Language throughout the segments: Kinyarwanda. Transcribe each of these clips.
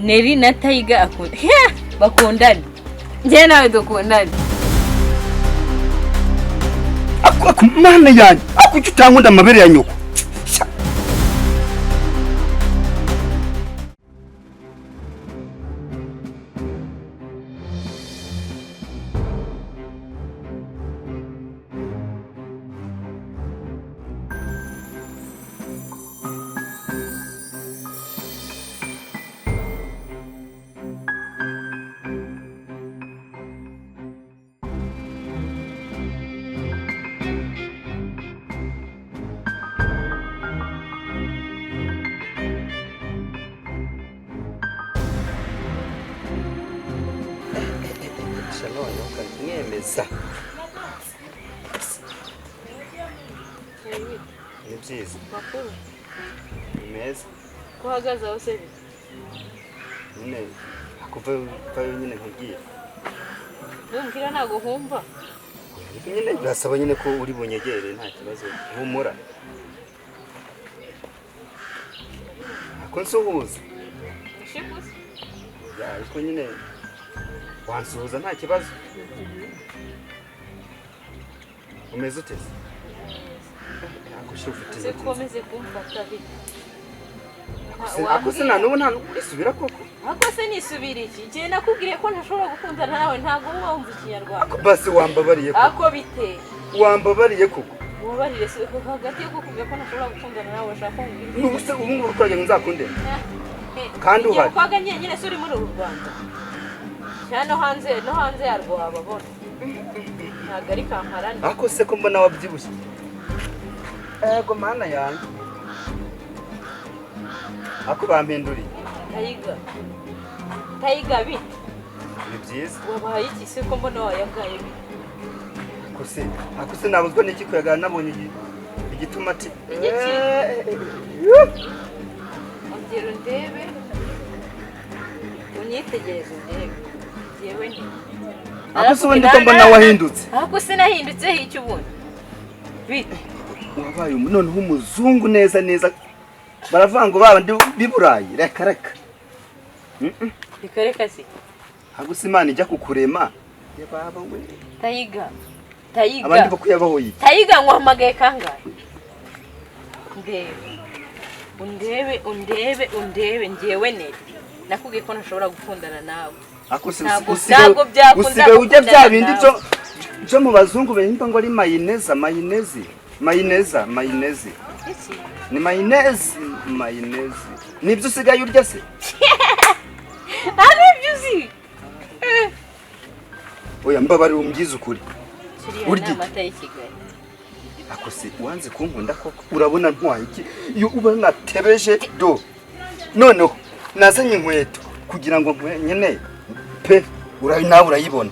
Neri na Taiga akunda bakundana njye nawe dukundana ako mana yanjye akuki utankunda amabere ya nyoko Nyemeza ni byiza makuru meza kuhagaze aho se nyine akuva nyine nkubwiye numbwira ntago humva nyine birasaba nyine ko uri bunyegere nta kibazo humura ako nsuhuza shikuze ya ariko nyine wansuhuza nta kibazo umeze ute se komeze kumfata bite ako se nanubu nta isubira koko ako se nisubira iki je nakubwiye ko ntashobora gukundana nawe ntago uba wumva ikinyarwanda basi wambabariye koko ako bite wambabariye koko mubarire se hagati yo kukubwira ko ntashobora gukundana nawe ushaka kumbwira n'ubuse ubu ngubu twaje nzakunde kandi uhari kwaga nyine se uri muri uru Rwanda cyane no hanze yarwo ababona ntago ari Kampala ako se ko mbona wabyibushye ego mana yanjye ako bampinduriye Taiga bite ni byiza wabaye iki se ko mbona wayagaye ako se nabuzwa n'iki kuyagana nabonye igituma ati ongera ndebe unyitegereze ndebe yewe ni ako se ubundi ko mbona wahindutse ako se nahindutse icyo ubundi bite wabaye noneho umuzungu neza neza baravanga babandi biburayi reka reka si ako se Imana ijya kukurema yababa we Taiga abandi bakuyabaho yi Taiga nguhamagaye kangahe undebe njyewe ne nakubwiye ko ntashobora gukundana nawe ako se ntabwo byakunda ujya bya bindi byo mu bazungu behimba ngo ari mayoneze ni mayoneze nibyo usigaye urya se aribyo uzi oya mbabari umgize ukuri urya amata y'Ikigali ako se wanze kunkunda koko urabona ntwaye iki iyo uba natebeje do noneho nazanye inkweto kugira ngo nyene pe nawe urayibona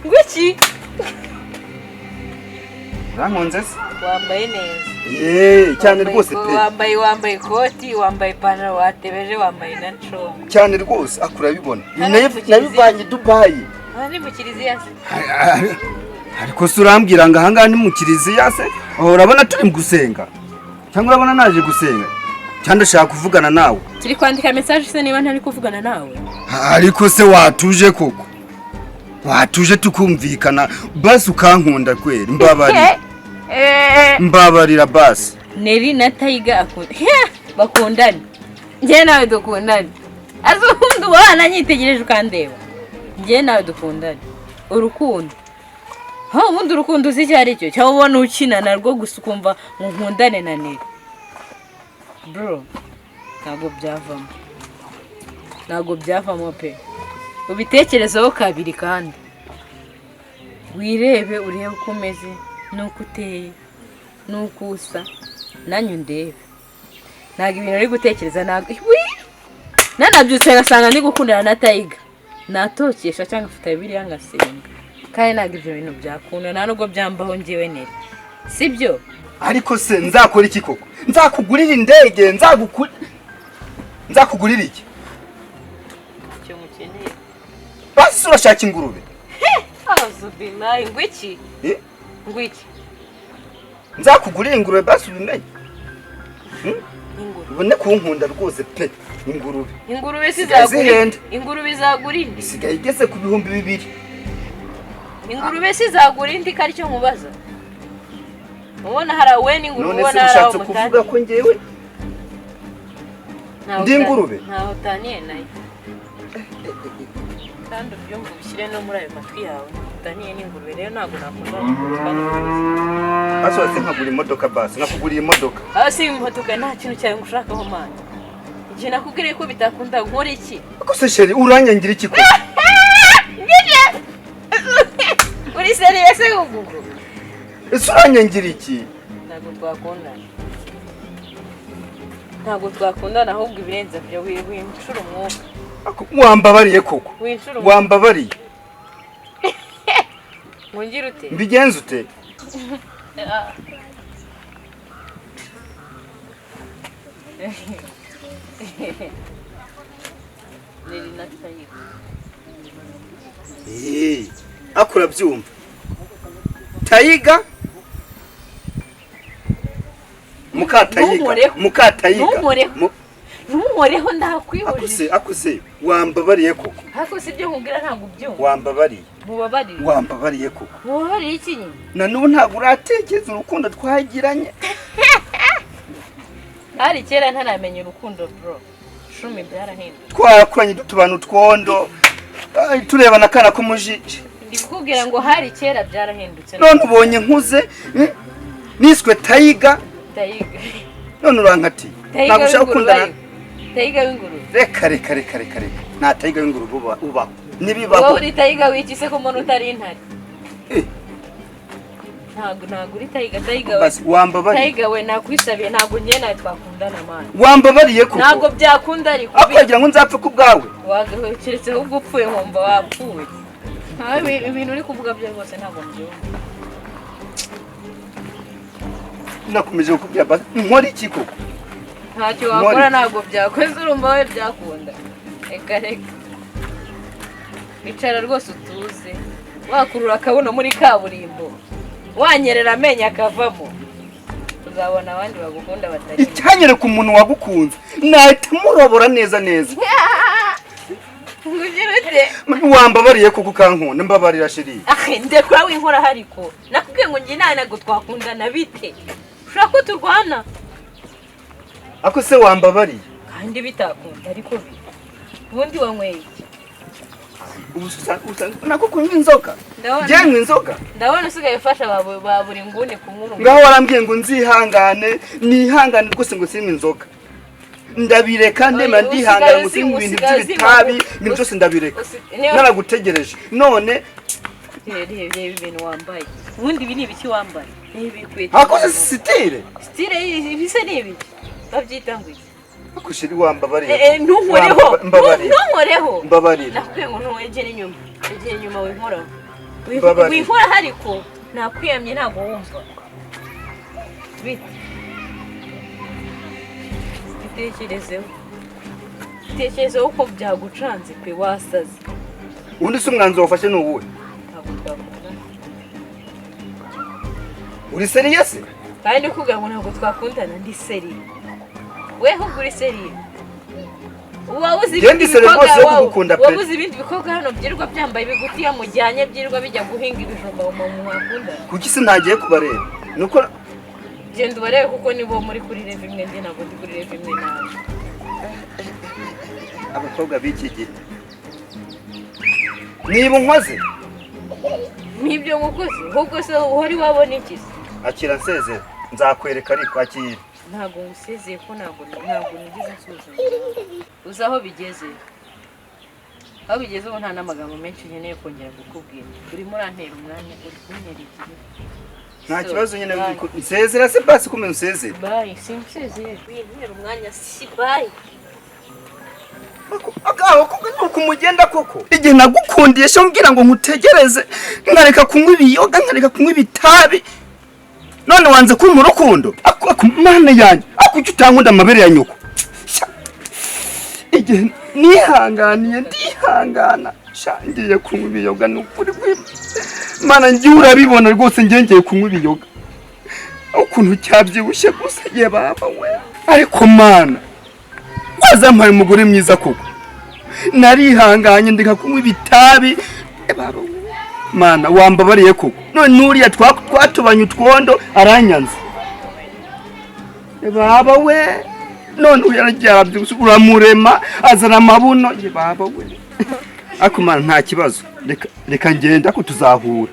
ngwiki urankunze se wambaye neza cyane rwose pe wambaye ikoti wambaye ipantaro watebeje wambaye na congo cyane rwose akurabibona nabivanye Dubai ari mu kiliziya se ariko se urambwira ngo ahangaha ni mu kiliziya se aho urabona turi mu gusenga cyangwa urabona naje gusenga cyangwa ndashaka kuvugana nawe turi kwandika message se niba ntari kuvugana nawe ariko se watuje koko watuje tukumvikana basi ukankunda kweri mbabarira basi Neri na Taiga akunda bakundana njye nawe dukundana azundi wana nyitegereje ukandeba njye nawe dukundana urukundo ubundi urukundo uzi icyo ari cyo cyangwa ubona ukina narwo gusa ukumva nkundane na Neri bro ntabwo byavamo pe ubitekerezaho kabiri kandi wirebe urebe uko umeze nuko uteye nuko usa nanyu ndebe ntabwo ibintu ari gutekereza nanabyutse ngasanga ndi gukundana na Taiga natokesha cyangwa afite Bibiliya ngasenga kandi ntabwo ibyo bintu byakunda nta nubwo byambaho njyewe Neri sibyo ariko se nzakora iki koko nzakugurira indege nzakugurira iki cyo mukeneye basi urashaka ingurube azubinaye ngwiki nzakugurira ingurube basi ubimenye ubone kunkunda rwose pe. Ingurube sizagurinde. Ingurube izagurinde. Isigaye igeze ku 2,000. Ingurube sizagurinde ikari cyo mubaza. Ubona harawe n'ingurube ubona harawe mutani. None se kuvuga ko ngewe ndi ingurube? Ntaho utaniye nayo. Kandi ubyumva ubishyire no muri ayo matwi yawe. Utaniye n'ingurube rero ntabwo nakunda ingurube. Asose nkagura imodoka basi, nkakuguriye imodoka. Si imodoka nta kintu cyawe ngushakaho mana. Igihe nakubwiriye ko bitakunda nkora iki? Ako se sheri uranyangira iki ko? Ngije. Uri serious ugugu? Ese uranyangira iki? Ntabwo twakundana ahubwo ibirenze byo winshura umwuka. Wambabariye koko. Wambabariye. Mungira ute? Mbigenze ute? Akura byumva. Tayiga Mukatayiga. Numureho ndakwihuje. Akuse wambabariye koko. Akuse ibyo nkubwira ntabwo byumva. Wambabariye. Mubabarire. Wambabariye koko. Mubabarire iki nyine? Na nubu ntabwo uratekereza urukundo twagiranye. Hari kera ntaramenya urukundo bro. Shumi byarahindutse. Twakoranye dutubana utwondo. Turebana kana kumujije. Ndikubwira ngo hari kera byarahindutse. None ubonye nkuze niswe Tayiga. None urankati. Ntabwo ushaka gukundana. Tayiga w'ingurube. Reka. Nta Tayiga w'ingurube uba. Nibibaho. Wowe uri Tayiga w'iki ko umuntu utari intare? Ntabwo uri Tayiga we. Basi wambabariye. Tayiga we nakwisabiye ntabwo njye nawe twakundana mana. Wambabariye koko. Ntabwo byakunda ariko. Akagira ngo nzapfe ku bwawe. Wagakeretse ahubwo upfuye nkumva wapfuye. Ibintu uri kuvuga byo rwose ntabwo mbyumva. Nakomeje kukubwira basi nkora iki koko? Ntacyo wakora ntabwo byakoze urumva we byakunda. Reka. Bicara rwose utuze. Wakurura akabuno muri kaburimbo. Wanyerera amenyo akavamo. Uzabona abandi bagukunda batari. Icyanyere ku muntu wagukunze. Nahita murobora neza. Ngujirute. Wambabariye kuko kankunda mbabarira sheri. Ndekura winkora hariko. Nakubwiye ngo ngi nana ngo twakundana bite. Ushaka ko turwana? Ako se wambabariye. Kandi bitakunda ariko ubundi wanyweye. Ubusa nako kunywa inzoka. Jyanywe inzoka. Ndabona usigaye fasha baburi ngune kumuru. Ngaho warambwiye ngo nzihangane, nihangane rwose ngo sinywe inzoka. Ndabireka ndema ndihangana ngo sinywe ibintu by'ibitabi, ni byose ndabireka. Naragutegereje. None reba ibintu wambaye. Ubundi ibi ni ibiki wambaye? Nibikwete. Hakoze style. Style ibise ni ibiki? Babyita ngo iki? Akushiri wambabariye. Ntunkoreho. Mbabarira. Nakubwiye ngo ntuwegere inyuma. Egere inyuma winkora. Winkora hariko nakwiyamye ntago wumva. Tekerezeho uko byagucanze pe wasaze. Undi se umwanzo wafashe n'ubuhe? Uri serious? Kandi kuvuga ngo ntabwo twakundana ndi serious. Weho uri serious. Wabuze ibindi bikoga hano byirwa byambaye bigutiya mujyanye byirwa bijya guhinga ibijumba mu mwakunda. Kuki se ntagiye kubareba? Nuko genda ubarebe kuko nibo muri kuri rev imwe ndi ntabwo ndi kuri rev imwe nawe. Abakobwa b'iki gihe niba unkoze nibyo ngukoze ahubwo se uhori wabona iki? Akira nsezera nzakwereka ariko akira. Ntabwo ngusezeye ko ntabwo nigize nsuzuma. Uzaho bigeze. Aho bigeze ubu nta n'amagambo menshi nkeneye kongera gukubwira. Urimo urantera umwanya uri kuntera iki? Nta kibazo nyine nsezera se basi kume nsezera. Bye, sinsezeye. Wintera umwanya si bye. Agaho kuko mugenda koko. Igihe nagukundiye cyo mbwira ngo nkutegereze nkareka kunywa ibiyoga nkareka kunywa ibitabi. None wanze kumpa urukundo. Mana yanjye akuki utankunda amabere ya nyoko. Igihe nihanganiye ndihangana shangiye kunywa ibiyoga n'ukuri kwima. Mana ngiye urabibona rwose ngengeye kunywa ibiyoga. Ukuntu cyabyibushye gusa ye baba we. ariko mana wazampaye umugore mwiza koko narihanganye ndeka kunywa ibitabi baba mana wambabariye koko none nuriya twatubanye utwondo aranyanze baba we none uyaragiye arabyusa uramurema azana amabuno baba we ariko mana nta kibazo reka ngenda ko tuzahura